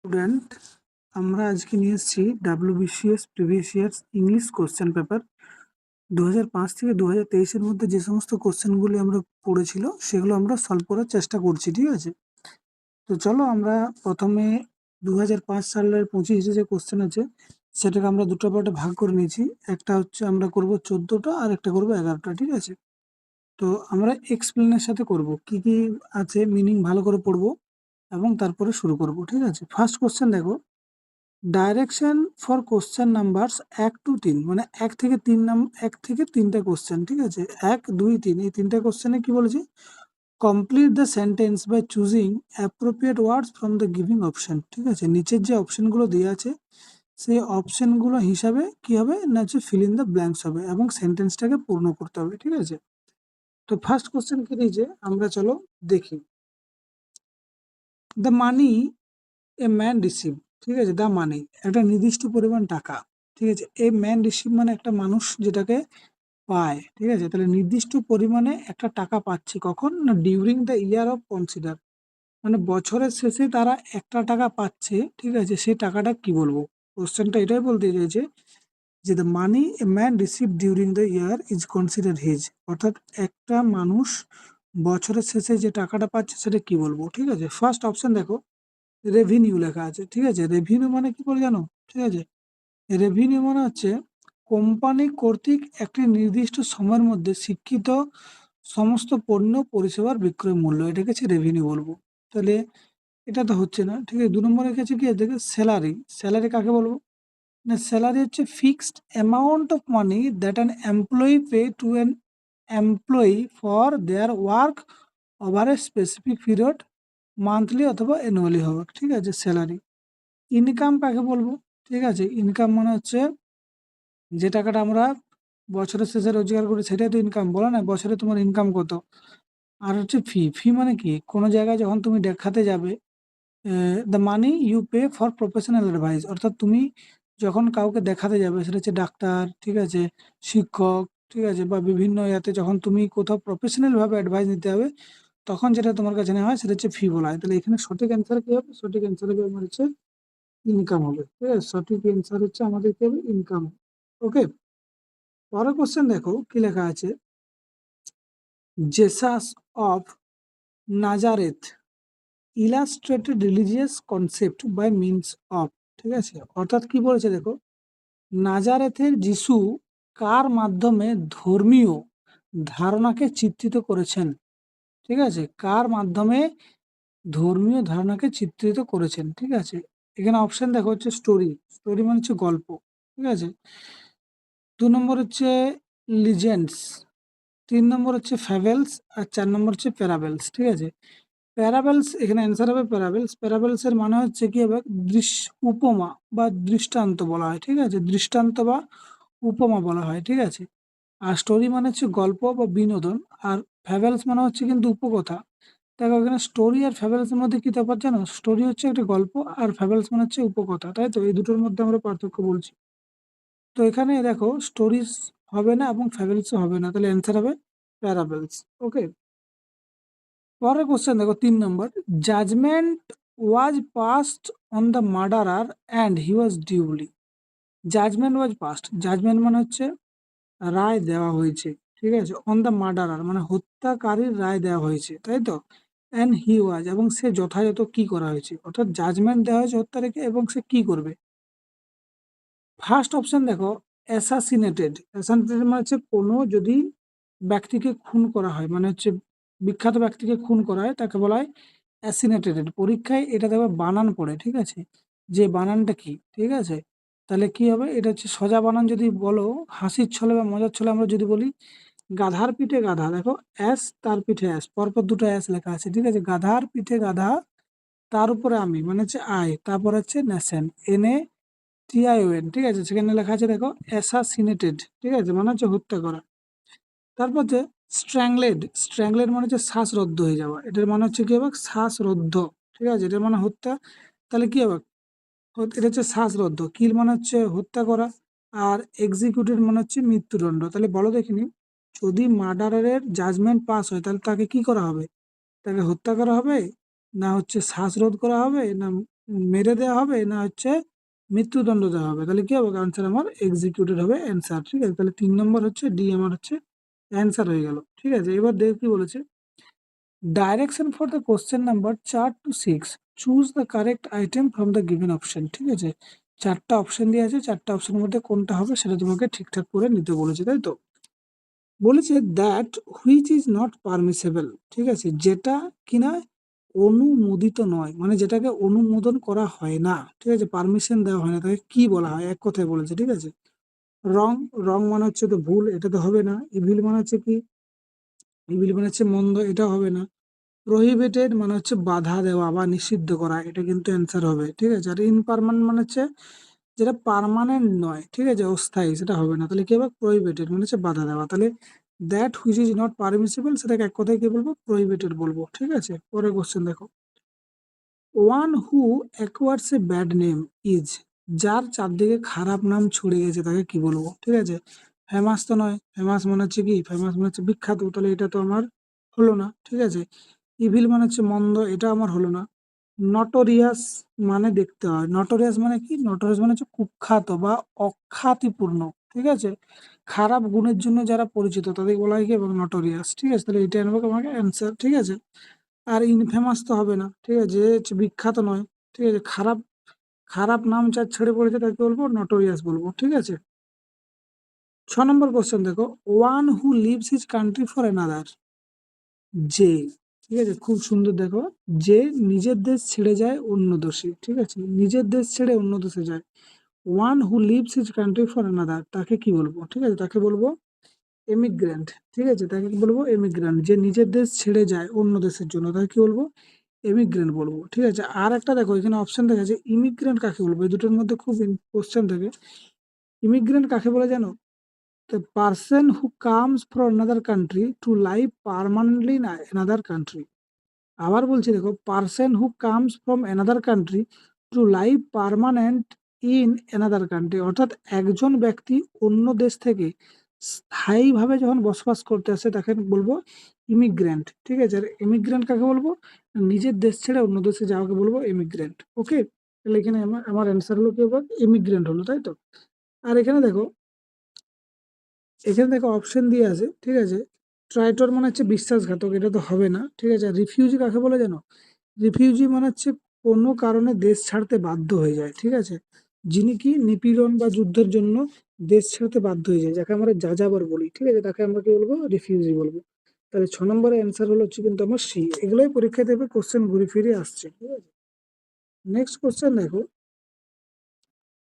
Student, আমরা আজকে নিয়ে এসেছি WBCS previous years English question paper 2005 থেকে 2023 মধ্যে যে সমস্ত কোশ্চেনগুলি আমরা পড়েছিল সেগুলো আমরা সলভ করার চেষ্টা করছি। ঠিক আছে, তো চলো আমরা প্রথমে 2005 সালের 25 যে কোশ্চেন আছে সেটাকে আমরা দুটো পার্টে ভাগ করে নিয়েছি। একটা হচ্ছে আমরা করব 14টা আর একটা করব 11টা। ঠিক আছে, তো আমরা এক্সপ্লেনের সাথে করব, কি কি আছে মিনিং ভালো করে পড়বো এবং তারপরে শুরু করব। ঠিক আছে, ফার্স্ট কোশ্চেন দেখো, direction for question numbers 1 to 3, মানে 1 থেকে 3টা কোশ্চেন। ঠিক আছে, 1, 2, 3 এই 3টা কোশ্চেনে কি বলেছে, complete the sentence by choosing appropriate words from the giving option. ঠিক আছে, নিচের যে অপশনগুলো দেওয়া আছে সেই অপশনগুলো হিসাবে কি হবে না, হচ্ছে ফিল ইন দ্য ব্ল্যাঙ্কস হবে এবং সেন্টেন্সটাকে পূর্ণ করতে হবে। ঠিক আছে, তো ফার্স্ট কোশ্চেন কি দিয়েছে আমরা চলো দেখি। The money a man receive. ঠিক আছে, দা মানি একটা নির্দিষ্ট পরিমাণ টাকা। ঠিক আছে, এ ম্যান রিসিভ মানে একটা মানুষ যেটাকে পায়। ঠিক আছে, তাহলে নির্দিষ্ট পরিমাণে একটা টাকা পাচ্ছে কখন না, during the year of consider, মানে বছরের শেষে তারা একটা টাকা পাচ্ছে। ঠিক আছে, সেই টাকাটা কি বলবো, কোশ্চেনটা এটাই বলতে চাইছে যে the money a man receive during the year is consider his, অর্থাৎ একটা মানুষ বছরের শেষে যে টাকাটা পাচ্ছে সেটা কি বলবো। ঠিক আছে, ফার্স্ট অপশন দেখো, রেভিনিউ লেখা আছে। ঠিক আছে, রেভিনিউ মানে কি করে জানো? ঠিক আছে, রেভিনিউ মানে হচ্ছে কোম্পানি কর্তৃক একটি নির্দিষ্ট সময়ের মধ্যে শিক্ষিত সমস্ত পণ্য পরিষেবার বিক্রয় মূল্য, এটাকে হচ্ছে রেভিনিউ বলবো। তাহলে এটা তো হচ্ছে না। ঠিক আছে, 2 নম্বরের কাছে কি আছে, দেখে স্যালারি। স্যালারি কাকে বলবো না, স্যালারি হচ্ছে fixed amount of money that an employee pay to an employee for their work over a specific period, monthly অথবা অ্যানুয়ালি হবে। ঠিক আছে, স্যালারি। ইনকাম কাকে বলবো? ঠিক আছে, ইনকাম মানে হচ্ছে যে টাকাটা আমরা বছরের শেষে রোজগার করি সেটাই তো ইনকাম, বলো না বছরে তোমার ইনকাম কত। আর হচ্ছে ফি। ফি মানে কি, কোনো জায়গায় যখন তুমি দেখাতে যাবে, the money you pay for professional advice, অর্থাৎ তুমি যখন কাউকে দেখাতে যাবে সেটা হচ্ছে ডাক্তার, ঠিক আছে, শিক্ষক, ঠিক আছে, বা বিভিন্ন ইয়াতে যখন তুমি কোথাও প্রফেশনাল ভাবে অ্যাডভাইস নিতে হবে তখন যেটা তোমার কাছে নেওয়া হয় সেটা হচ্ছে ফি বলা হয়। তাহলে এখানে সঠিক অ্যান্সার কি হবে? সঠিক অ্যান্সার হবে আমার হচ্ছে ইনকাম হবে। ঠিক আছে, সঠিক অ্যান্সার হচ্ছে আমাদের কি হবে, ইনকাম। ওকে, পরের কোশ্চেন দেখো কি লেখা আছে, Jesus of Nazareth illustrated religious concept by means of. ঠিক আছে, অর্থাৎ কি বলেছে দেখো, নাজারেথের যিশু কার মাধ্যমে ধর্মীয় ধারণাকে চিত্রিত করেছেন। ঠিক আছে, কার মাধ্যমে ধর্মীয় ধারণাকে চিত্রিত করেছেন। ঠিক আছে, এখানে অপশন দেখো হচ্ছে স্টোরি। স্টোরি মানে হচ্ছে গল্প। ঠিক আছে, 2 নম্বর হচ্ছে লিজেন্ডস, 3 নম্বর হচ্ছে ফ্যাভেলস, আর 4 নম্বর হচ্ছে প্যারাবেলস। ঠিক আছে, প্যারাবেলস এখানে অ্যান্সার হবে প্যারাবেলস। প্যারাবেলস এর মানে হচ্ছে কি হবে, উপমা বা দৃষ্টান্ত বলা হয়। ঠিক আছে, দৃষ্টান্ত বা উপমা বলা হয়। ঠিক আছে, আর স্টোরি মানে হচ্ছে গল্প বা বিনোদন, আর ফ্যাবেলস মানে হচ্ছে কিন্তু উপকথা। দেখো এখানে স্টোরি আর ফ্যাবেলস এর মধ্যে কি তফাৎ জানো? স্টোরি হচ্ছে একটা গল্প আর ফ্যাবেলস মানে হচ্ছে উপকথা, তাই তো এই দুটোর মধ্যে আমরা পার্থক্য বলছি। তো এখানে দেখো স্টোরিজ হবে না এবং ফ্যাবেলসও হবে না, তাহলে অ্যান্সার হবে প্যারাবেলস। ওকে, পরের কোশ্চেন দেখো 3 নম্বর, judgement was passed on the murderer and he was duly. Judgement was passed, judgement মানে হচ্ছে রায় দেওয়া হয়েছে। ঠিক আছে, অন দ্য মার্ডারার মানে হত্যাকারীর রায় দেওয়া হয়েছে, তাই তো। অ্যান্ড হি ওয়াজ এবং সে যথাযথ কি করা হয়েছে, অর্থাৎ জাজমেন্ট দেওয়া হয়েছে হত্যাকারীকে এবং সে কি করবে। ফার্স্ট অপশন দেখো, অ্যাসাসিনেটেড। অ্যাসাসিনেটেড মানে হচ্ছে কোনো যদি ব্যক্তিকে খুন করা হয়, মানে হচ্ছে বিখ্যাত ব্যক্তিকে খুন করা হয় তাকে বলা হয় অ্যাসিনেটেড। পরীক্ষায় এটা দেখবে বানান পড়ে। ঠিক আছে, যে বানানটা কি, ঠিক আছে, তাহলে কি হবে, এটা হচ্ছে সোজা বানান যদি বলো হাসির ছলে বা মজার ছলে আমরা যদি বলি, গাধার পিঠে গাধা, দেখো অ্যাস তার পিঠে অ্যাস, পরপর দুটো অ্যাস লেখা আছে। ঠিক আছে, গাধার পিঠে গাধা তার উপরে আমি মানে হচ্ছে আই, তারপর হচ্ছে নেশন, NATION। ঠিক আছে, সেখানে লেখা আছে দেখো অ্যাসাসিনেটেড। ঠিক আছে, মানে হচ্ছে হত্যা করা। তারপর হচ্ছে স্ট্র্যাংলেড। স্ট্র্যাংলেড মানে হচ্ছে শ্বাসরুদ্ধ হয়ে যাওয়া, এটার মানে হচ্ছে কি হবে, শ্বাসরুদ্ধ। ঠিক আছে, এটার মানে হত্যা, তাহলে কি হবে, এটা হচ্ছে শ্বাসরুদ্ধ। কিল মানে হচ্ছে হত্যা করা, আর এক্সিকিউটেড মানে হচ্ছে মৃত্যুদণ্ড। তাহলে বলো দেখিনি, যদি মার্ডারের জাজমেন্ট পাস হয় তাহলে তাকে কি করা হবে, তাকে হত্যা করা হবে, না হচ্ছে শ্বাসরোধ করা হবে, না মেরে দেওয়া হবে না হচ্ছে মৃত্যুদণ্ড দেওয়া হবে, তাহলে কি হবে আনসার আমার এক্সিকিউটেড হবে অ্যান্সার। ঠিক আছে, তাহলে 3 নম্বর হচ্ছে ডি আমার হচ্ছে অ্যান্সার হয়ে গেল। ঠিক আছে, এবার দেখ কি বলেছে, direction for the question number 4 to 6, choose the correct item from the given option. ঠিক আছে, 4টা অপশন দিয়ে আছে, 4টা অপশনের মধ্যে কোনটা হবে সেটা তোমাকে ঠিকঠাক করে নিতে বলেছে, তাই তো। বলেছে that which is not permissible, ঠিক আছে, যেটা কিনা অনুমোদিত নয়, মানে যেটাকে অনুমোদন করা হয় না, ঠিক আছে, পারমিশন দেওয়া হয় না, তাকে কি বলা হয়, এক কথায় বলেছে। ঠিক আছে, রং, রং মানে হচ্ছে তো ভুল, এটা তো হবে না। ইভিল মানে হচ্ছে কি, ইভিল মানে হচ্ছে মন্দ, এটা হবে না। প্রহিবিটেড মানে হচ্ছে বাধা দেওয়া বা নিষিদ্ধ করা, এটা কিন্তু অ্যান্সার হবে। ঠিক আছে, আর ইনপারমানেন্ট মানে হচ্ছে যেটা পার্মানেন্ট নয়, ঠিক আছে, অস্থায়ী, সেটা হবে না। তাহলে কি হবে, প্রহিবিটেড মানে হচ্ছে বাধা দেওয়া। তাহলে that which is not permissible সেটাকে এক কথায় কি বলবো, প্রহিবিটেড বলবো। ঠিক আছে, পরের কোশ্চেন দেখো, one who acquires a bad name is, যার চারদিকে খারাপ নাম ছড়িয়ে গেছে তাকে কি বলবো। ঠিক আছে, ফেমাস তো নয়, ফেমাস মানে হচ্ছে কি, ফেমাস মানে হচ্ছে বিখ্যাত, তাহলে এটা তো আমার হলো না। ঠিক আছে, ইভিল মানে হচ্ছে মন্দ, এটা আমার হলো না। নটোরিয়াস মানে দেখতে হয়, নটোরিয়াস মানে কি, নটোরিয়াস মানে হচ্ছে কুখ্যাত বা অখ্যাতিপূর্ণ। ঠিক আছে, খারাপ গুণের জন্য যারা পরিচিত তাদের বলা হয় কি, এবং নটোরিয়াস। ঠিক আছে, তাহলে এটা আনবো আমাকে অ্যান্সার। ঠিক আছে, আর ইনফেমাস তো হবে না, ঠিক আছে, যে হচ্ছে বিখ্যাত নয়। ঠিক আছে, খারাপ, খারাপ নাম যার ছেড়ে পড়েছে তাকে বলবো নটোরিয়াস বলবো। ঠিক আছে, 6 নম্বর কোশ্চেন দেখো, one who leaves his country for another, যে, ঠিক আছে, খুব সুন্দর দেখো, যে নিজের দেশ ছেড়ে যায় অন্য দেশে। ঠিক আছে, নিজের দেশ ছেড়ে অন্য দেশে যায়, one who leaves his country for another, তাকে কি বলবো। ঠিক আছে, তাকে বলবো এমিগ্রেন্ট। ঠিক আছে, তাকে কি বলবো, এমিগ্রেন্ট। যে নিজের দেশ ছেড়ে যায় অন্য দেশের জন্য তাকে কি বলবো, এমিগ্রেন্ট বলবো। ঠিক আছে, আর একটা দেখো এখানে অপশন দেখা আছে, ইমিগ্রেন্ট কাকে বলবো, এই দুটোর মধ্যে খুব কোশ্চেন থাকে। ইমিগ্রেন্ট কাকে বলে জানো, the person who comes from another country to live permanently in another country। আবার বলছি দেখো, person who comes from another country to live permanent in another country, অর্থাৎ একজন ব্যক্তি অন্য দেশ থেকে স্থায়ীভাবে যখন বসবাস করতে আসে তাকে বলবো ইমিগ্রেন্ট। ঠিক আছে, আর ইমিগ্রেন্ট কাকে বলবো, নিজের দেশ ছেড়ে অন্য দেশে যাওয়াকে বলবো ইমিগ্রেন্ট। ওকে, তাহলে এখানে আমার অ্যান্সার হলো কি, ইমিগ্রেন্ট হলো, তাই তো। আর এখানে দেখো, এখানে দেখো অপশন দিয়ে আছে। ঠিক আছে, ট্রাইটর মানে হচ্ছে বিশ্বাসঘাতক, এটা তো হবে না। ঠিক আছে, রিফিউজি কাকে বলে জানো, রিফিউজি মানে হচ্ছে কোনো কারণে দেশ ছাড়তে বাধ্য হয়ে যায়। ঠিক আছে, যিনি কি নিপীড়ন বা যুদ্ধের জন্য দেশ ছাড়তে বাধ্য হয়ে যায়, যাকে আমরা যাযাবর বলি। ঠিক আছে, তাকে আমরা কি বলবো, রিফিউজি বলবো। তাহলে 6 নম্বরের অ্যান্সার হলো হচ্ছে কিন্তু আমার সি। এগুলোই পরীক্ষায় দেবে, কোশ্চেন ঘুরে ফিরে আসছে। ঠিক আছে, নেক্সট কোশ্চেন দেখো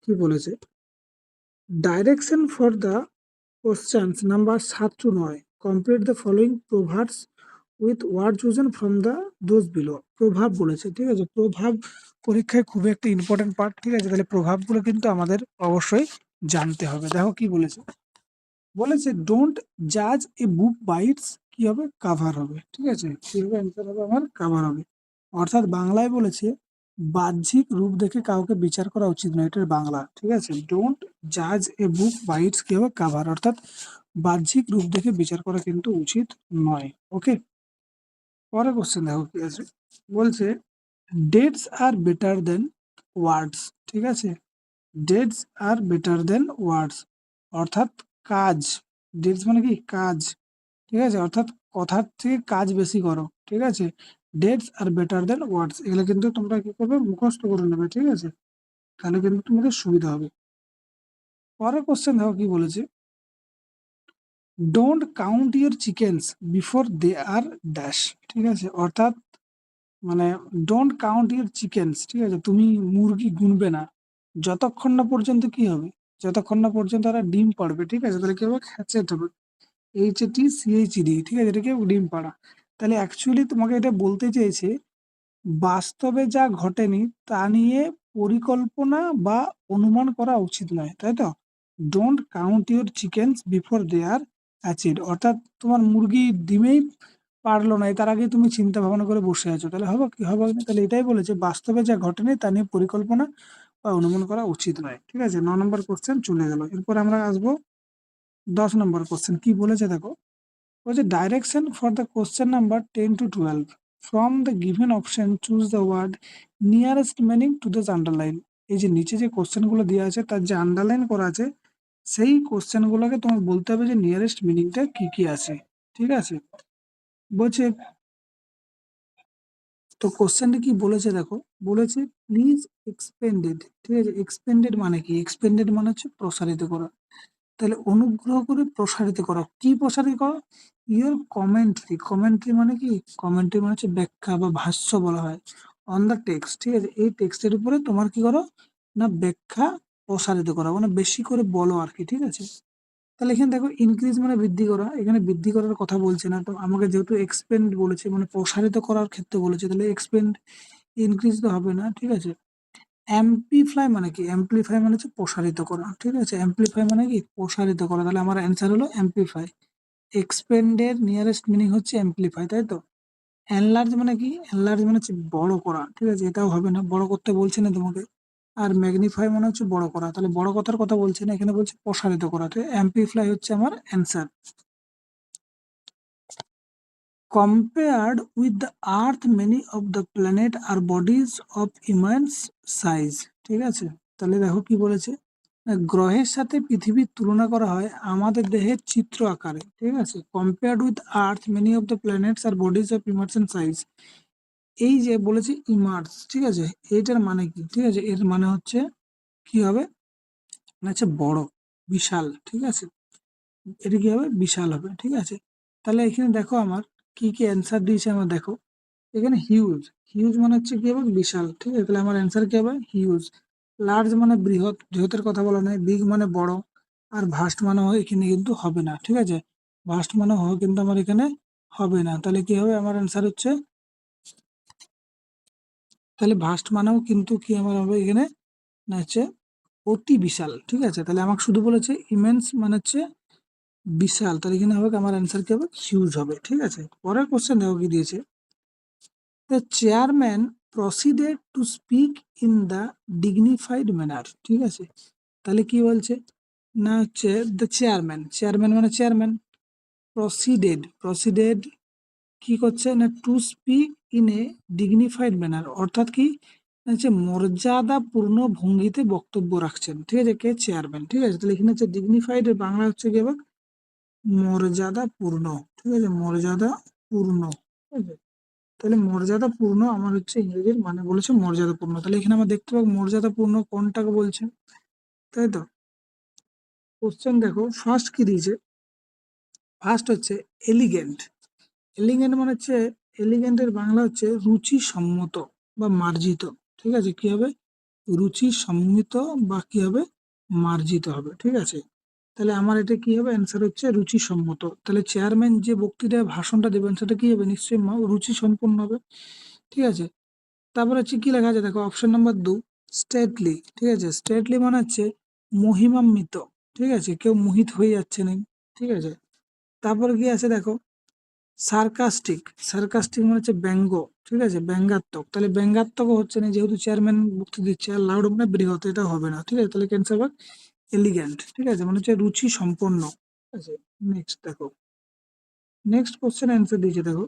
কি বলেছে, direction for the questions number 7 to 9, complete the following proverbs with word chosen from the those below. প্রভাব বলেছে। ঠিক আছে, প্রভাব পরীক্ষায় খুবই একটা ইম্পর্টেন্ট পার্ট। ঠিক আছে, তাহলে প্রভাবগুলো কিন্তু আমাদের অবশ্যই জানতে হবে। দেখো কি বলেছে, বলেছে ডোন্ট জাজ এ বুক বাই ইটস, কি হবে, কাভার হবে। ঠিক আছে, কি হবে, অ্যান্সার হবে আমার কাভার হবে। অর্থাৎ বাংলায় বলেছে বাহ্যিক রূপ দেখে কাউকে বিচার করা উচিত নয়, এটার বাংলা। ঠিক আছে, ডোন্ট জাজ এ বুক বাই ইটস কি হবে, কাভার, অর্থাৎ বাহ্যিক রূপ দেখে বিচার করা কিন্তু উচিত নয়। ওকে, পরের কোশ্চেন দেখো কি আছে, বলছে ডেটস আর বেটার দেন ওয়ার্ডস। ঠিক আছে, ডেটস আর বেটার দেন ওয়ার্ডস, অর্থাৎ কাজ, ডেটস মানে কি, কাজ। ঠিক আছে, অর্থাৎ কথার থেকে কাজ বেশি করো। ঠিক আছে, ডেটস আর বেটার দেন ওয়ার্ডস, এগুলো কিন্তু তোমরা কি করবে, মুখস্থ করে নেবে। ঠিক আছে, তাহলে কিন্তু তোমাদের সুবিধা হবে। পরের কোশ্চেন দেখো কি বলেছে, don't count your chickens before they are dash. ঠিক আছে, অর্থাৎ মানে ডোন্ট কাউন্ট ইউর চিকেনস, ঠিক আছে, তুমি মুরগি গুনবে না যতক্ষণ না পর্যন্ত কি হবে, যতক্ষণ না পর্যন্ত তারা ডিম পাড়বে। ঠিক আছে, তাহলে কি হবে, হ্যাচেট হবে, HATCHED। ঠিক আছে, এটাকে ডিম পাড়া। তাহলে অ্যাকচুয়ালি তোমাকে এটা বলতে চেয়েছে বাস্তবে যা ঘটেনি তা নিয়ে পরিকল্পনা বা অনুমান করা উচিত নয়, তাই তো। Don't count your chickens before they are hatched, অর্থাৎ তোমার মুরগি ডিমেই পারলো না তার আগে তুমি চিন্তা ভাবনা করে বসে আছো, তাহলে হবে কি, হবে না। তাহলে এটাই বলেছে বাস্তবে যা ঘটেনি তা নিয়ে পরিকল্পনা বা অনুমান করা উচিত নয়। ঠিক আছে, 9 নম্বর কোশ্চেন চলে গেল। এরপর আমরা আসবো 10 নম্বর কোশ্চেন। কি বলেছে দেখো, বলছে direction for the question number 10 to 12, from the given option choose the word nearest meaning to this underline. এই যে নিচে যে কোশ্চেনগুলো দেওয়া আছে তার যে আন্ডারলাইন করা আছে সেই কোশ্চেনগুলোকে তোমার বলতে হবে যে নিয়ারেস্ট মিনিংটা কি কি আছে। ঠিক আছে, বলছে তো কোশ্চেনটা কি বলেছে দেখো, বলেছে প্লিজ এক্সপেন্ডেড। ঠিক আছে, এক্সপেন্ডেড মানে কি? এক্সপেন্ডেড মানে হচ্ছে প্রসারিত করা। তাহলে অনুগ্রহ করে প্রসারিত করো। কি প্রসারিত করো? Your commentary. কমেন্ট্রি মানে কি? কমেন্ট্রি মানে হচ্ছে ব্যাখ্যা বা ভাষ্য বলা হয়। On the text. ঠিক আছে, এই টেক্সটের উপরে তোমার কি করো না ব্যাখ্যা প্রসারিত করা, মানে বেশি করে বলো আর কি। ঠিক আছে, তাহলে এখানে দেখো ইনক্রিজ মানে বৃদ্ধি করা, এখানে বৃদ্ধি করার কথা বলছে না তো, আমাকে যেহেতু এক্সপেন্ড বলেছে মানে প্রসারিত করার ক্ষেত্রে বলেছে, তাহলে এক্সপেন্ড ইনক্রিজ তো হবে না। ঠিক আছে, অ্যাম্প্লিফাই মানে কি? অ্যাম্প্লিফাই মানে হচ্ছে প্রসারিত করা। ঠিক আছে, অ্যাম্প্লিফাই মানে কি? প্রসারিত করা। তাহলে আমার অ্যান্সার হলো অ্যাম্প্লিফাই। এক্সপেন্ডের নিয়ারেস্ট মিনিং হচ্ছে অ্যাম্প্লিফাই, তাই তো। এনলার্জ মানে কি? এনলার্জ মানে হচ্ছে বড় করা। ঠিক আছে, এটাও হবে না, বড় করতে বলছে না তোমাকে। আর ম্যাগনিফাই মানে হচ্ছে বড় করা, তাহলে বড় কথার কথা বলছে না, এখানে বলছে প্রসারিত করা। তো অ্যাম্প্লিফাই হচ্ছে আমার answer. Compared with the Earth, many of the planet are bodies of immense size. ঠিক আছে, তাহলে দেখো কি বলেছে, গ্রহের সাথে পৃথিবীর তুলনা করা হয় আমাদের দেহের চিত্র আকারে। ঠিক আছে, compared with Earth many of the planets are bodies of ইমার্স এন্ড সাইজ। এই যে বলেছে ইমার্স, ঠিক আছে, এইটার মানে কি? ঠিক আছে, এর মানে হচ্ছে কি হবে না, হচ্ছে বড়, বিশাল। ঠিক আছে, এটা কি হবে? বিশাল হবে। ঠিক আছে, তাহলে এখানে দেখো আমার কি কি অ্যান্সার দিয়েছে আমার দেখো, এখানে হিউজ। হিউজ মানে হচ্ছে কি হবে? বিশাল। ঠিক আছে, তাহলে আমার অ্যান্সার কি হবে? হিউজ। লার্জ মানে বৃহৎ, বৃহতের কথা বলা নয়। বিগ মানে বড়। আর ভাস্ট মানে হয় এখানে কিন্তু হবে না। ঠিক আছে, ভাস্ট মানে হয় কিন্তু আমার এখানে হবে না। তাহলে কি হবে? আমার অ্যান্সার হচ্ছে, তাহলে ভাস্ট মানেও কিন্তু কি আমার হবে এখানে না, হচ্ছে অতি বিশাল। ঠিক আছে, তাহলে আমাকে শুধু বলেছে ইমেন্স মানে হচ্ছে বিশাল, তাহলে এখানে হবে আমার অ্যান্সার কি হবে? হিউজ হবে। ঠিক আছে, পরের কোশ্চেন দেখো কি দিয়েছে। The chairman proceeded to speak in the dignified manner. ঠিক আছে, তাহলে কি বলছে না, হচ্ছে দ্য চেয়ারম্যান। চেয়ারম্যান মানে চেয়ারম্যান। প্রসিডেড কি করছে না, to speak in a dignified manner, অর্থাৎ কি না, হচ্ছে মর্যাদাপূর্ণ ভঙ্গিতে বক্তব্য রাখছেন। ঠিক আছে, কে? চেয়ারম্যান। ঠিক আছে, তাহলে এখানে হচ্ছে ডিগনিফাইড এর বাংলা হচ্ছে কি হবে? মর্যাদাপূর্ণ। ঠিক আছে, মর্যাদাপূর্ণ। ঠিক আছে, তাহলে মর্যাদাপূর্ণ আমার হচ্ছে ইংরেজির মানে বলেছে মর্যাদাপূর্ণ। তাহলে এখানে আমরা দেখতে পাবো মর্যাদাপূর্ণ কোনটাকে বলছে, তাই তো। কোশ্চেন দেখো ফার্স্ট কি দিয়েছে, ফার্স্ট হচ্ছে এলিগেন্ট। এলিগেন্ট মানে হচ্ছে, এলিগেন্টের বাংলা হচ্ছে রুচিসম্মত বা মার্জিত। ঠিক আছে, কি হবে? রুচিসম্মিত বা কি হবে? মার্জিত হবে। ঠিক আছে, তাহলে আমার এটা কি হবে? অ্যান্সার হচ্ছে রুচিসম্মত। তাহলে চেয়ারম্যান যে বক্তৃতা ভাষণটা দেবেন সেটা কি হবে? নিশ্চয়ই রুচি সম্পন্ন হবে। ঠিক আছে, তারপরে হচ্ছে কি লেখা আছে দেখো, অপশন নাম্বার 2 স্টেটলি। ঠিক আছে, স্টেটলি মানে হচ্ছে মহিমান্বিত। ঠিক আছে, কেউ মোহিত হয়ে যাচ্ছে না। ঠিক আছে, তারপরে কি আছে দেখো, সার্কাস্টিক। সার্কাস্টিক মানে হচ্ছে ব্যঙ্গ। ঠিক আছে, ব্যঙ্গাত্মক। তাহলে ব্যঙ্গাত্মক হচ্ছে না, যেহেতু চেয়ারম্যান বক্তৃতা দিচ্ছে। আর লাউড মানে বৃহৎ, এটা হবে না। ঠিক আছে, তাহলে ক্যান্সার হবে এলিগ্যান্ট। ঠিক আছে, মানে হচ্ছে রুচি সম্পন্ন। ঠিক আছে, নেক্সট দেখো, নেক্সট কোশ্চেন অ্যান্সার দিয়েছে দেখো,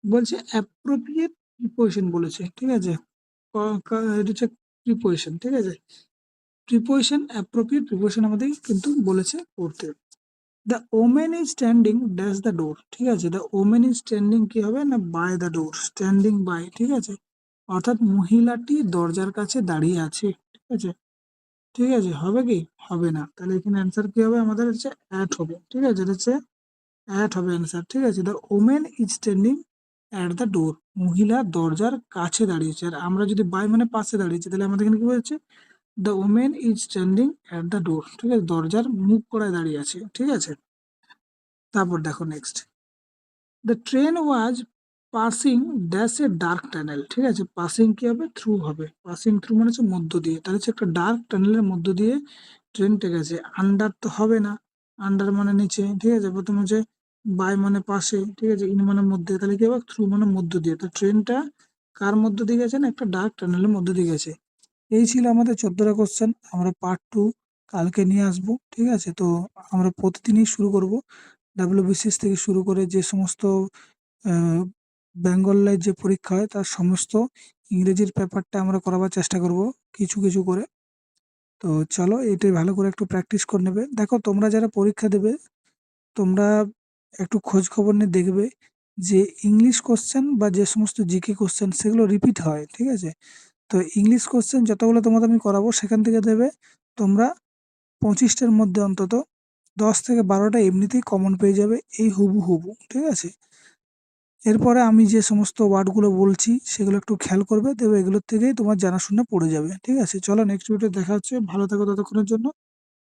বলছে অ্যাপ্রোপ্রিয়েট প্রিপোজিশন বলেছে। ঠিক আছে, এটা হচ্ছে প্রিপোজিশন। ঠিক আছে, প্রিপোজিশন অ্যাপ্রোপ্রিয়েট প্রিপোজিশন আমাদের কিন্তু বলেছে পড়তে। The woman is standing dash the door. ঠিক আছে, দ্য ওমেন ইজ স্ট্যান্ডিং কি হবে না, by the door. Standing by. ঠিক আছে, অর্থাৎ মহিলাটি দরজার কাছে দাঁড়িয়ে আছে। ঠিক আছে, ঠিক আছে, হবে কি? হবে না। তাহলে এখানে অ্যান্সার কি হবে? আমাদের হচ্ছে অ্যাট হবে। ঠিক আছে, এটা হচ্ছে অ্যাট হবে অ্যান্সার। ঠিক আছে, the woman is standing at the door. মহিলা দরজার কাছে দাঁড়িয়েছে। আর আমরা যদি বাই মানে পাশে দাঁড়িয়েছি, তাহলে আমাদের এখানে কি বলছে? The woman is standing at the door. ঠিক আছে, দরজার মুখ করায় দাঁড়িয়ে আছে। ঠিক আছে, তারপর দেখো next, the train was passing dash a dark tunnel. ঠিক আছে, পাসিং কি হবে? থ্রু হবে। পাসিং থ্রু মানে হচ্ছে মধ্য দিয়ে, তাহলে হচ্ছে একটা ডার্ক টানেলের মধ্য দিয়ে ট্রেনটা গেছে। আন্ডার তো হবে না, আন্ডার মানে নিচে। ঠিক আছে, প্রথম হচ্ছে বাই মানে পাশে। ঠিক আছে, ইন মানে মধ্যে, তাহলে কি হবে? থ্রু মানে মধ্য দিয়ে। তো ট্রেনটা কার মধ্য দিয়ে গেছে না, একটা ডার্ক টানেলের মধ্য দিয়ে গেছে। এই ছিল আমাদের 14টা কোশ্চেন। আমরা পার্ট 2 কালকে নিয়ে আসবো। ঠিক আছে, তো আমরা প্রতিদিনই শুরু করব। ডাব্লিউবিসিএস থেকে শুরু করে যে সমস্ত বেঙ্গলের যে পরীক্ষা হয় তার সমস্ত ইংরেজির পেপারটা আমরা করাবার চেষ্টা করব কিছু কিছু করে। তো চলো এটাই ভালো করে একটু প্র্যাকটিস করে নেবে। দেখো তোমরা যারা পরীক্ষা দেবে তোমরা একটু খোঁজ খবর নিয়ে দেখবে যে ইংলিশ কোশ্চেন বা যে সমস্ত জিকে কোশ্চেন সেগুলো রিপিট হয়, ঠিক আছে? তো ইংলিশ কোশ্চেন যতগুলো তোমাদের আমি করাবো সেখান থেকে দেবে তোমরা 25টার মধ্যে অন্তত 10 থেকে 12টা এমনিতেই কমন পেয়ে যাবে এই হুবহু, ঠিক আছে? এরপরে আমি যে সমস্ত ওয়ার্ডগুলো বলছি সেগুলো একটু খেয়াল করবে, দেখবে এগুলোর থেকেই তোমার জানাশোনা পড়ে যাবে, ঠিক আছে? চলো নেক্সট ভিডিও দেখা হচ্ছে, ভালো থাকো ততক্ষণের জন্য।